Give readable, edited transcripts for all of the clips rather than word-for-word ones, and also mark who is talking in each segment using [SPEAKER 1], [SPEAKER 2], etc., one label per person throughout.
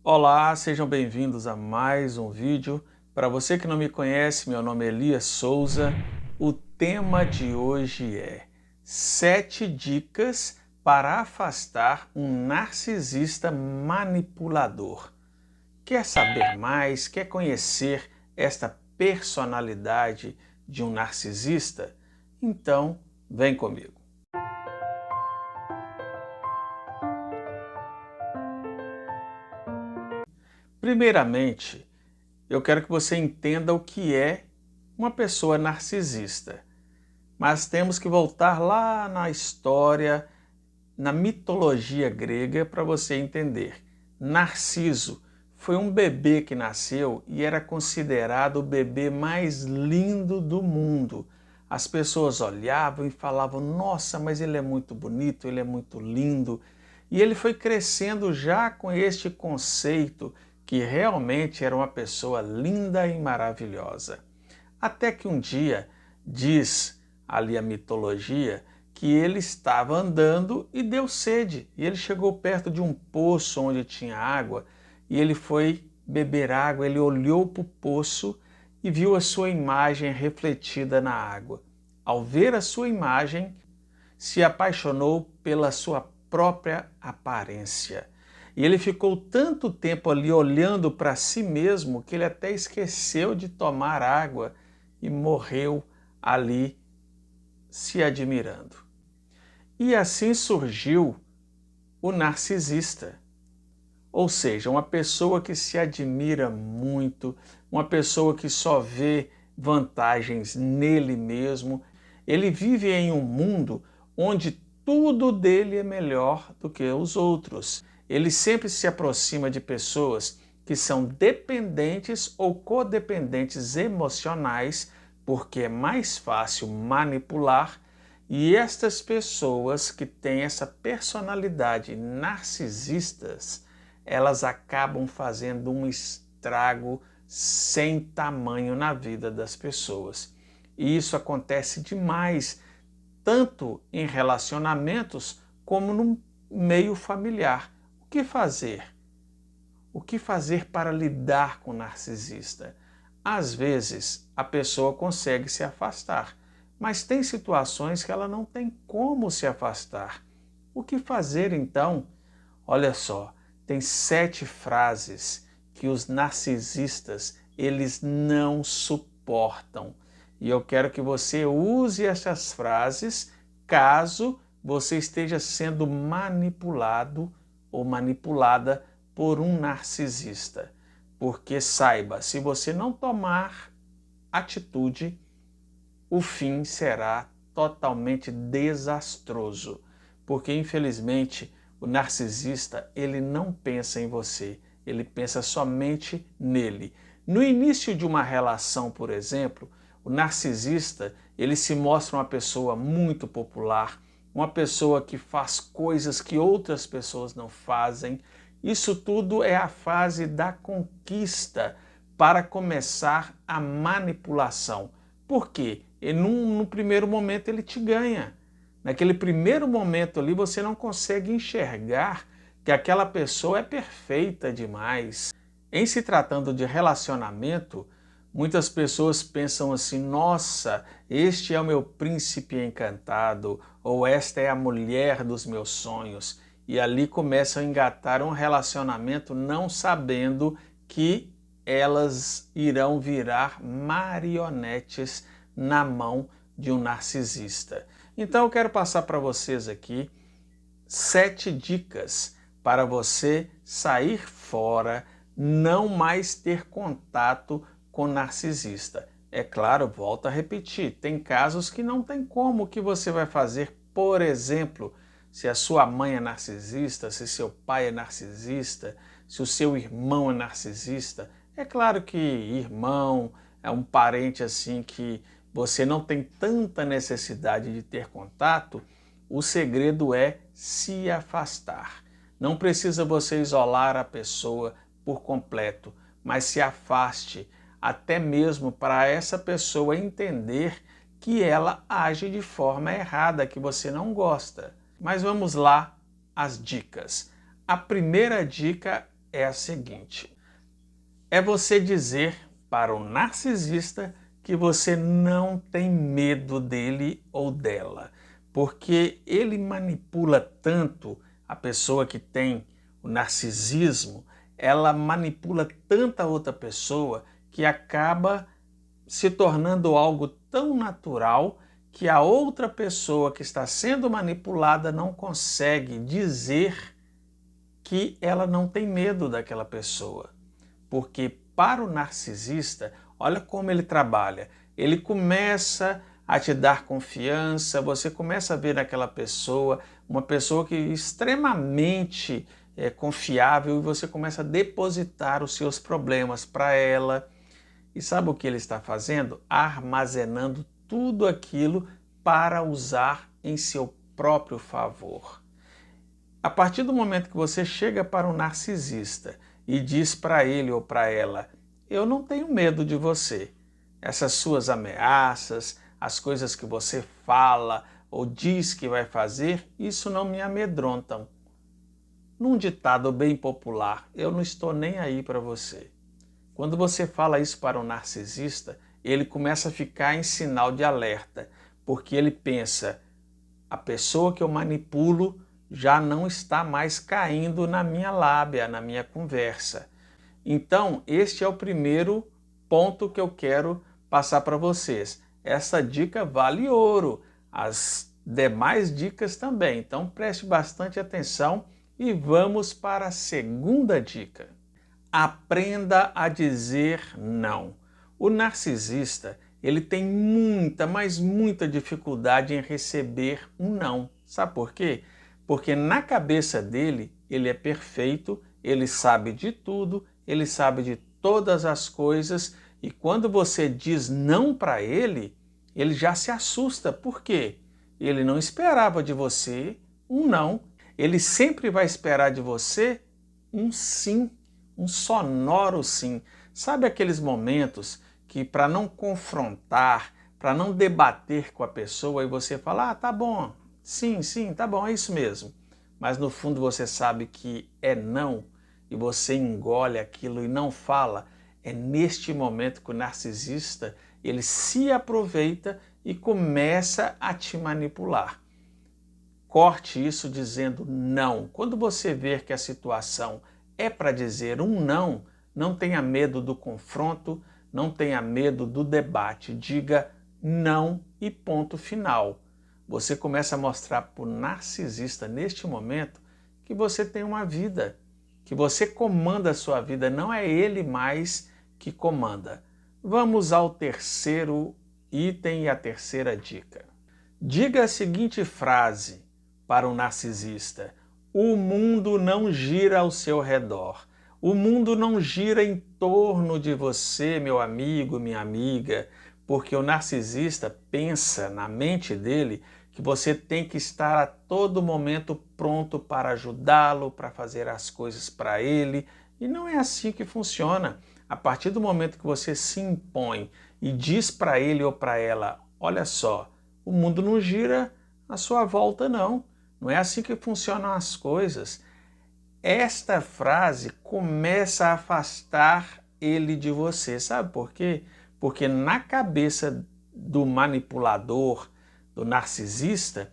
[SPEAKER 1] Olá, sejam bem-vindos a mais um vídeo. Para você que não me conhece, meu nome é Elias Souza. O tema de hoje é 7 dicas para afastar um narcisista manipulador. Quer saber mais? Quer conhecer esta personalidade de um narcisista? Então, vem comigo. Primeiramente, eu quero que você entenda o que é uma pessoa narcisista. Mas temos que voltar lá na história, na mitologia grega, para você entender. Narciso foi um bebê que nasceu e era considerado o bebê mais lindo do mundo. As pessoas olhavam e falavam: nossa, mas ele é muito bonito, ele é muito lindo. E ele foi crescendo já com este conceito que realmente era uma pessoa linda e maravilhosa. Até que um dia, diz ali a mitologia, que ele estava andando e deu sede. E ele chegou perto de um poço onde tinha água e ele foi beber água. Ele olhou para o poço e viu a sua imagem refletida na água. Ao ver a sua imagem, se apaixonou pela sua própria aparência. E ele ficou tanto tempo ali olhando para si mesmo que ele até esqueceu de tomar água e morreu ali se admirando. E assim surgiu o narcisista, ou seja, uma pessoa que se admira muito, uma pessoa que só vê vantagens nele mesmo. Ele vive em um mundo onde tudo dele é melhor do que os outros. Ele sempre se aproxima de pessoas que são dependentes ou codependentes emocionais, porque é mais fácil manipular, e estas pessoas que têm essa personalidade narcisistas, elas acabam fazendo um estrago sem tamanho na vida das pessoas. E isso acontece demais, tanto em relacionamentos como no meio familiar. O que fazer? O que fazer para lidar com o narcisista? Às vezes, a pessoa consegue se afastar, mas tem situações que ela não tem como se afastar. O que fazer então? Olha só, tem 7 frases que os narcisistas eles não suportam. E eu quero que você use essas frases caso você esteja sendo manipulado ou manipulada por um narcisista. Porque saiba, se você não tomar atitude, o fim será totalmente desastroso. Porque infelizmente o narcisista ele não pensa em você, ele pensa somente nele. No início de uma relação, por exemplo, o narcisista ele se mostra uma pessoa muito popular, uma pessoa que faz coisas que outras pessoas não fazem. Isso tudo é a fase da conquista para começar a manipulação. Por quê? E no primeiro momento ele te ganha. Naquele primeiro momento ali você não consegue enxergar que aquela pessoa é perfeita demais. Em se tratando de relacionamento, muitas pessoas pensam assim: nossa, este é o meu príncipe encantado, ou esta é a mulher dos meus sonhos. E ali começam a engatar um relacionamento não sabendo que elas irão virar marionetes na mão de um narcisista. Então eu quero passar para vocês aqui 7 dicas para você sair fora, não mais ter contato com narcisista. É claro, volto a repetir, tem casos que não tem como. O que você vai fazer, por exemplo, se a sua mãe é narcisista, se seu pai é narcisista, se o seu irmão é narcisista. É claro que irmão é um parente assim que você não tem tanta necessidade de ter contato. O segredo é se afastar. Não precisa você isolar a pessoa por completo, mas se afaste, até mesmo para essa pessoa entender que ela age de forma errada, que você não gosta. Mas vamos lá às dicas. A primeira dica é a seguinte: é você dizer para o narcisista que você não tem medo dele ou dela, porque ele manipula tanto a pessoa que tem o narcisismo, ela manipula tanta outra pessoa que acaba se tornando algo tão natural que a outra pessoa que está sendo manipulada não consegue dizer que ela não tem medo daquela pessoa. Porque para o narcisista, olha como ele trabalha. Ele começa a te dar confiança, você começa a ver naquela pessoa uma pessoa que é extremamente confiável e você começa a depositar os seus problemas para ela. E sabe o que ele está fazendo? Armazenando tudo aquilo para usar em seu próprio favor. A partir do momento que você chega para um narcisista e diz para ele ou para ela: eu não tenho medo de você, essas suas ameaças, as coisas que você fala ou diz que vai fazer, isso não me amedrontam. Num ditado bem popular, eu não estou nem aí para você. Quando você fala isso para um narcisista, ele começa a ficar em sinal de alerta, porque ele pensa: a pessoa que eu manipulo já não está mais caindo na minha lábia, na minha conversa. Então, este é o primeiro ponto que eu quero passar para vocês. Essa dica vale ouro, as demais dicas também. Então, preste bastante atenção e vamos para a segunda dica. Aprenda a dizer não. O narcisista, ele tem muita, mas muita dificuldade em receber um não. Sabe por quê? Porque na cabeça dele, ele é perfeito, ele sabe de tudo, ele sabe de todas as coisas, e quando você diz não para ele, ele já se assusta. Por quê? Ele não esperava de você um não. Ele sempre vai esperar de você um sim. Um sonoro sim. Sabe aqueles momentos que, para não confrontar, para não debater com a pessoa, e você fala: ah, tá bom, sim, tá bom, é isso mesmo. Mas no fundo você sabe que é não, e você engole aquilo e não fala. É neste momento que o narcisista, ele se aproveita e começa a te manipular. Corte isso dizendo não. Quando você ver que a situação é para dizer um não, não tenha medo do confronto, não tenha medo do debate. Diga não e ponto final. Você começa a mostrar para o narcisista neste momento que você tem uma vida, que você comanda a sua vida, não é ele mais que comanda. Vamos ao terceiro item e a terceira dica. Diga a seguinte frase para um narcisista: o mundo não gira ao seu redor. O mundo não gira em torno de você, meu amigo, minha amiga, porque o narcisista pensa na mente dele que você tem que estar a todo momento pronto para ajudá-lo, para fazer as coisas para ele, e não é assim que funciona. A partir do momento que você se impõe e diz para ele ou para ela: olha só, o mundo não gira à sua volta, não. Não é assim que funcionam as coisas. Esta frase começa a afastar ele de você. Sabe por quê? Porque na cabeça do manipulador, do narcisista,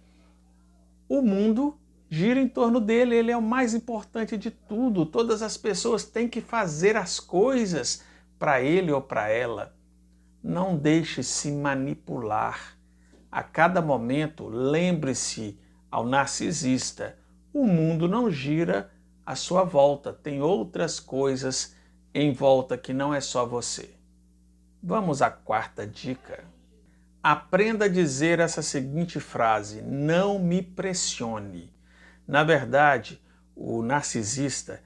[SPEAKER 1] o mundo gira em torno dele. Ele é o mais importante de tudo. Todas as pessoas têm que fazer as coisas para ele ou para ela. Não deixe se manipular. A cada momento, lembre-se ao narcisista: o mundo não gira à sua volta, tem outras coisas em volta que não é só você. Vamos à quarta dica. Aprenda a dizer essa seguinte frase: não me pressione. Na verdade, o narcisista,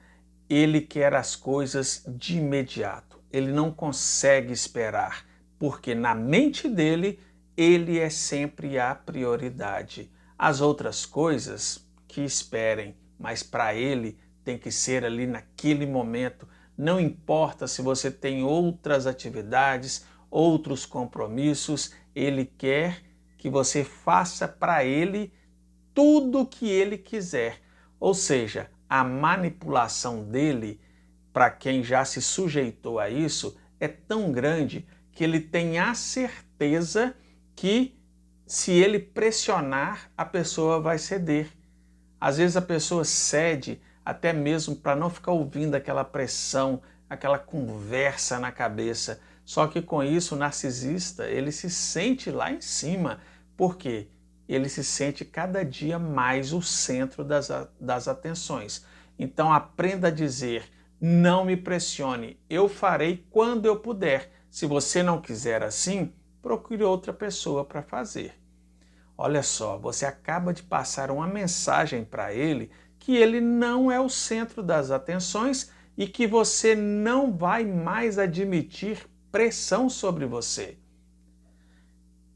[SPEAKER 1] ele quer as coisas de imediato. Ele não consegue esperar, porque na mente dele, ele é sempre a prioridade. As outras coisas que esperem, mas para ele tem que ser ali naquele momento. Não importa se você tem outras atividades, outros compromissos, ele quer que você faça para ele tudo o que ele quiser. Ou seja, a manipulação dele para quem já se sujeitou a isso, é tão grande que ele tem a certeza que se ele pressionar, a pessoa vai ceder. Às vezes a pessoa cede até mesmo para não ficar ouvindo aquela pressão, aquela conversa na cabeça. Só que com isso o narcisista, ele se sente lá em cima. Por quê? Ele se sente cada dia mais o centro das atenções. Então aprenda a dizer, não me pressione, eu farei quando eu puder. Se você não quiser assim, procure outra pessoa para fazer. Olha só, você acaba de passar uma mensagem para ele que ele não é o centro das atenções e que você não vai mais admitir pressão sobre você.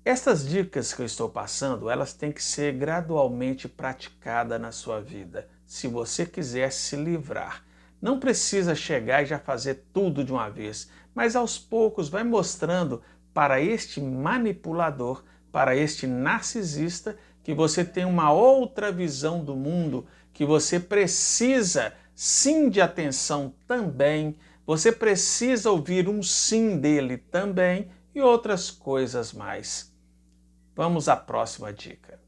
[SPEAKER 1] Essas dicas que eu estou passando, elas têm que ser gradualmente praticadas na sua vida, se você quiser se livrar. Não precisa chegar e já fazer tudo de uma vez, mas aos poucos vai mostrando para este manipulador, para este narcisista, que você tem uma outra visão do mundo, que você precisa sim de atenção também, você precisa ouvir um sim dele também e outras coisas mais. Vamos à próxima dica.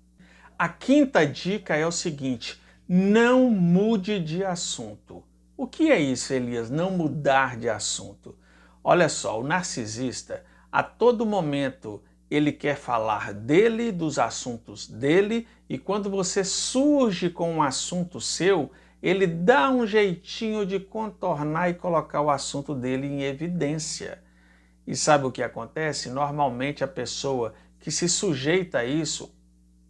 [SPEAKER 1] A quinta dica é o seguinte: não mude de assunto. O que é isso, Elias? Não mudar de assunto? Olha só, o narcisista, a todo momento, ele quer falar dele, dos assuntos dele, e quando você surge com um assunto seu, ele dá um jeitinho de contornar e colocar o assunto dele em evidência. E sabe o que acontece? Normalmente a pessoa que se sujeita a isso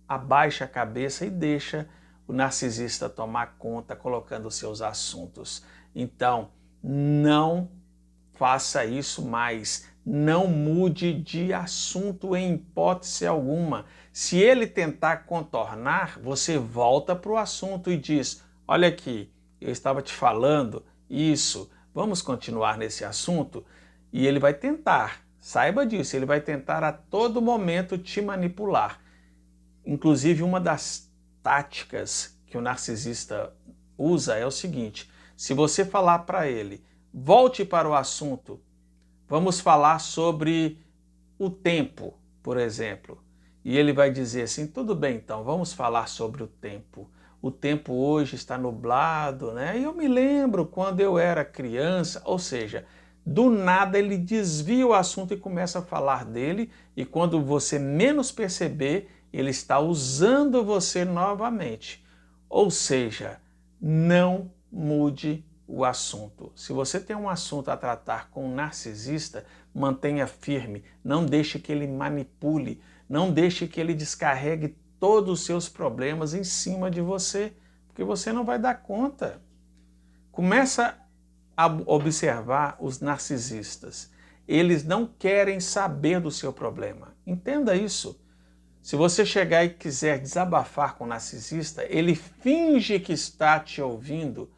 [SPEAKER 1] abaixa a cabeça e deixa o narcisista tomar conta, colocando seus assuntos. Então, não faça isso mais. Não mude de assunto em hipótese alguma. Se ele tentar contornar, você volta para o assunto e diz: olha aqui, eu estava te falando isso, vamos continuar nesse assunto? E ele vai tentar, saiba disso, ele vai tentar a todo momento te manipular. Inclusive, uma das táticas que o narcisista usa é o seguinte: se você falar para ele, volte para o assunto, vamos falar sobre o tempo, por exemplo. E ele vai dizer assim, tudo bem então, vamos falar sobre o tempo. O tempo hoje está nublado, né? E eu me lembro quando eu era criança, ou seja, do nada ele desvia o assunto e começa a falar dele, e quando você menos perceber, ele está usando você novamente. Ou seja, não mude o assunto. Se você tem um assunto a tratar com um narcisista, mantenha firme, não deixe que ele manipule, não deixe que ele descarregue todos os seus problemas em cima de você, porque você não vai dar conta. Começa a observar os narcisistas. Eles não querem saber do seu problema. Entenda isso. Se você chegar e quiser desabafar com o narcisista, ele finge que está te ouvindo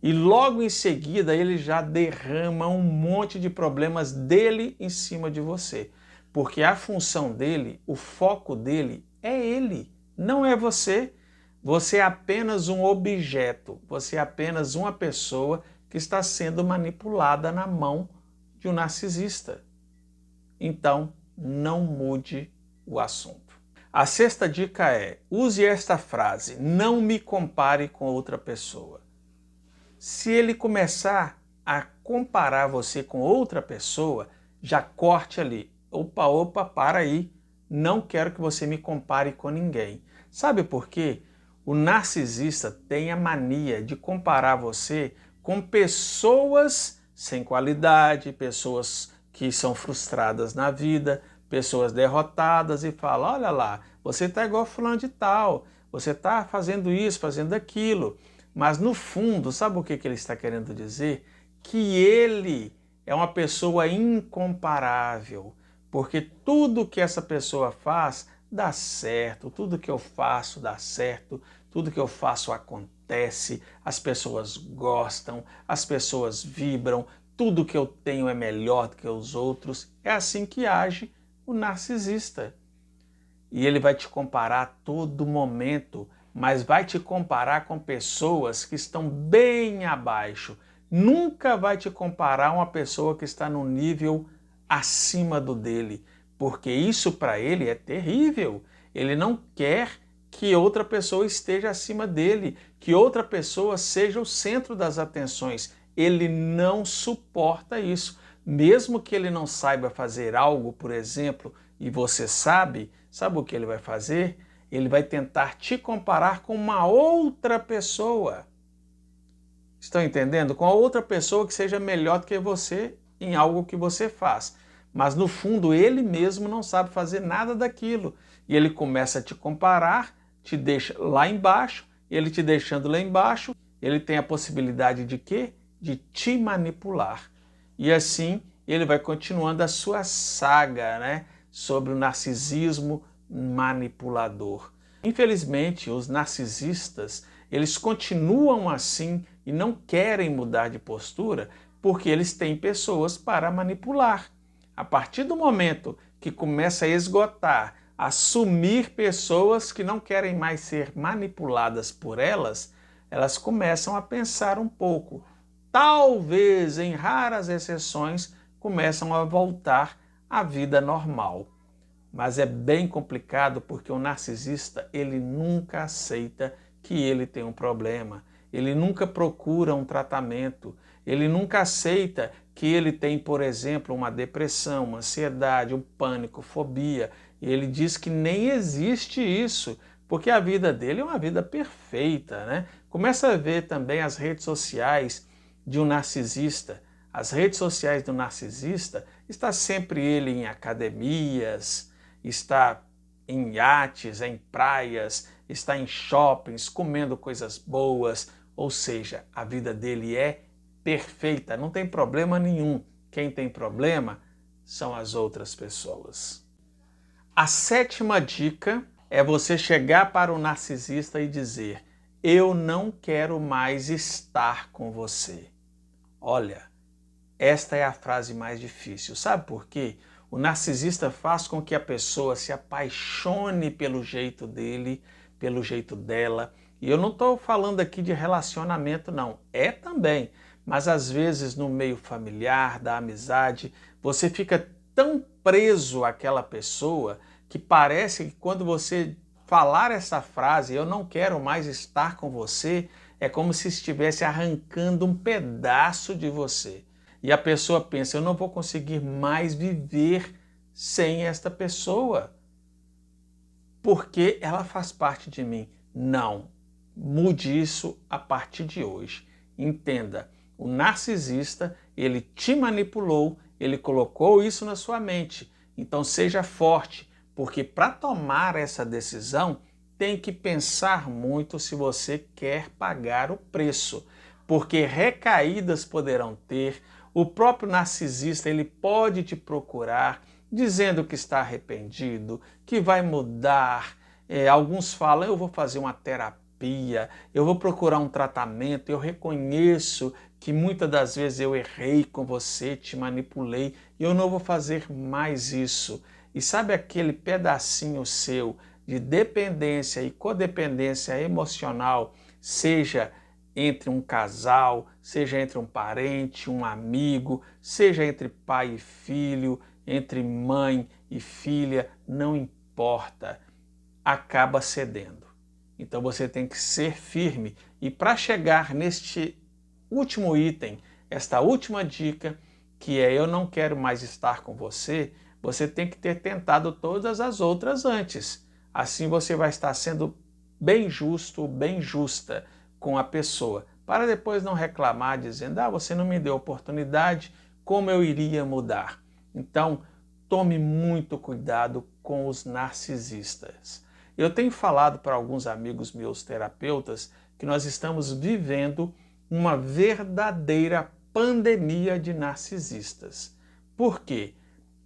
[SPEAKER 1] e logo em seguida ele já derrama um monte de problemas dele em cima de você. Porque a função dele, o foco dele é ele, não é você. Você é apenas um objeto, você é apenas uma pessoa que está sendo manipulada na mão de um narcisista. Então, não mude o assunto. A sexta dica é, use esta frase, não me compare com outra pessoa. Se ele começar a comparar você com outra pessoa, já corte ali. Opa, para aí, não quero que você me compare com ninguém. Sabe por quê? O narcisista tem a mania de comparar você com pessoas sem qualidade, pessoas que são frustradas na vida, pessoas derrotadas e fala, olha lá, você está igual fulano de tal, você está fazendo isso, fazendo aquilo. Mas no fundo, sabe o que ele está querendo dizer? Que ele é uma pessoa incomparável, porque tudo que essa pessoa faz dá certo, tudo que eu faço dá certo, tudo que eu faço acontece, as pessoas gostam, as pessoas vibram, tudo que eu tenho é melhor do que os outros. É assim que age o narcisista. E ele vai te comparar a todo momento, mas vai te comparar com pessoas que estão bem abaixo, nunca vai te comparar a uma pessoa que está num nível acima do dele, porque isso para ele é terrível. Ele não quer que outra pessoa esteja acima dele, que outra pessoa seja o centro das atenções. Ele não suporta isso. Mesmo que ele não saiba fazer algo, por exemplo, e você sabe o que ele vai fazer? Ele vai tentar te comparar com uma outra pessoa. Estão entendendo? Com a outra pessoa que seja melhor do que você em algo que você faz. Mas no fundo ele mesmo não sabe fazer nada daquilo. E ele começa a te comparar, te deixa lá embaixo, e ele te deixando lá embaixo, ele tem a possibilidade de quê? De te manipular. E assim ele vai continuando a sua saga, né, sobre o narcisismo manipulador. Infelizmente, os narcisistas, eles continuam assim e não querem mudar de postura porque eles têm pessoas para manipular. A partir do momento que começa a esgotar, a sumir pessoas que não querem mais ser manipuladas por elas, elas começam a pensar um pouco. Talvez, em raras exceções, começam a voltar à vida normal. Mas é bem complicado porque o narcisista, ele nunca aceita que ele tem um problema. Ele nunca procura um tratamento. Ele nunca aceita que ele tem, por exemplo, uma depressão, uma ansiedade, um pânico, fobia. E ele diz que nem existe isso, porque a vida dele é uma vida perfeita, né? Começa a ver também as redes sociais de um narcisista. As redes sociais do narcisista, está sempre ele em academias, está em iates, em praias, está em shoppings, comendo coisas boas, ou seja, a vida dele é perfeita, não tem problema nenhum. Quem tem problema são as outras pessoas. A sétima dica é você chegar para o narcisista e dizer: eu não quero mais estar com você. Olha, esta é a frase mais difícil. Sabe por quê? O narcisista faz com que a pessoa se apaixone pelo jeito dele, pelo jeito dela. E eu não estou falando aqui de relacionamento, não. É também. Mas às vezes no meio familiar, da amizade, você fica tão preso àquela pessoa que parece que quando você falar essa frase, eu não quero mais estar com você, é como se estivesse arrancando um pedaço de você. E a pessoa pensa, eu não vou conseguir mais viver sem esta pessoa, porque ela faz parte de mim. Não, mude isso a partir de hoje. Entenda, o narcisista, ele te manipulou, ele colocou isso na sua mente. Então seja forte, porque para tomar essa decisão, tem que pensar muito se você quer pagar o preço, porque recaídas poderão ter. O próprio narcisista, ele pode te procurar dizendo que está arrependido, que vai mudar. Alguns falam, eu vou fazer uma terapia, eu vou procurar um tratamento, eu reconheço que muitas das vezes eu errei com você, te manipulei, e eu não vou fazer mais isso. E sabe aquele pedacinho seu de dependência e codependência emocional, seja entre um casal, seja entre um parente, um amigo, seja entre pai e filho, entre mãe e filha, não importa, acaba cedendo. Então você tem que ser firme. E para chegar neste último item, esta última dica, que é eu não quero mais estar com você, você tem que ter tentado todas as outras antes. Assim você vai estar sendo bem justo, bem justa com a pessoa, para depois não reclamar dizendo, você não me deu oportunidade, como eu iria mudar? Então, tome muito cuidado com os narcisistas. Eu tenho falado para alguns amigos meus terapeutas que nós estamos vivendo uma verdadeira pandemia de narcisistas. Por quê?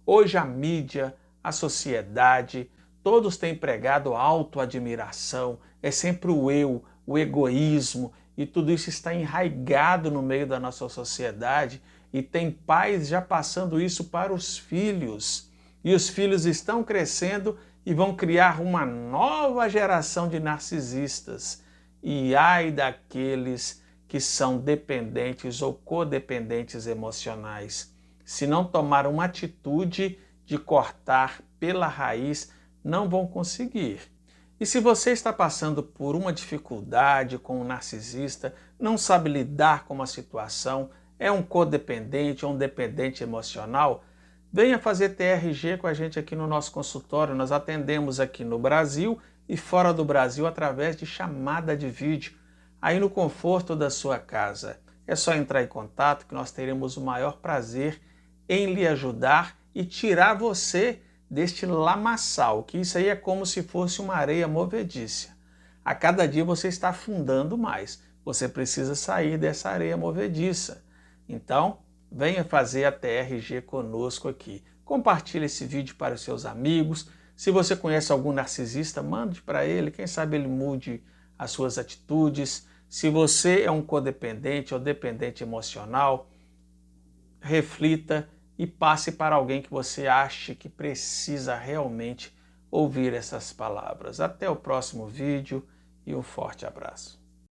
[SPEAKER 1] Hoje a mídia, a sociedade, todos têm pregado autoadmiração, é sempre o eu, o egoísmo, e tudo isso está enraizado no meio da nossa sociedade e tem pais já passando isso para os filhos. E os filhos estão crescendo e vão criar uma nova geração de narcisistas. E ai daqueles que são dependentes ou codependentes emocionais. Se não tomar uma atitude de cortar pela raiz, não vão conseguir. E se você está passando por uma dificuldade com um narcisista, não sabe lidar com uma situação, é um codependente ou um dependente emocional, venha fazer TRG com a gente aqui no nosso consultório. Nós atendemos aqui no Brasil e fora do Brasil através de chamada de vídeo, aí no conforto da sua casa. É só entrar em contato que nós teremos o maior prazer em lhe ajudar e tirar você deste lamaçal, que isso aí é como se fosse uma areia movediça. A cada dia você está afundando mais. Você precisa sair dessa areia movediça. Então, venha fazer a TRG conosco aqui. Compartilhe esse vídeo para os seus amigos. Se você conhece algum narcisista, mande para ele. Quem sabe ele mude as suas atitudes. Se você é um codependente ou dependente emocional, reflita e passe para alguém que você ache que precisa realmente ouvir essas palavras. Até o próximo vídeo e um forte abraço.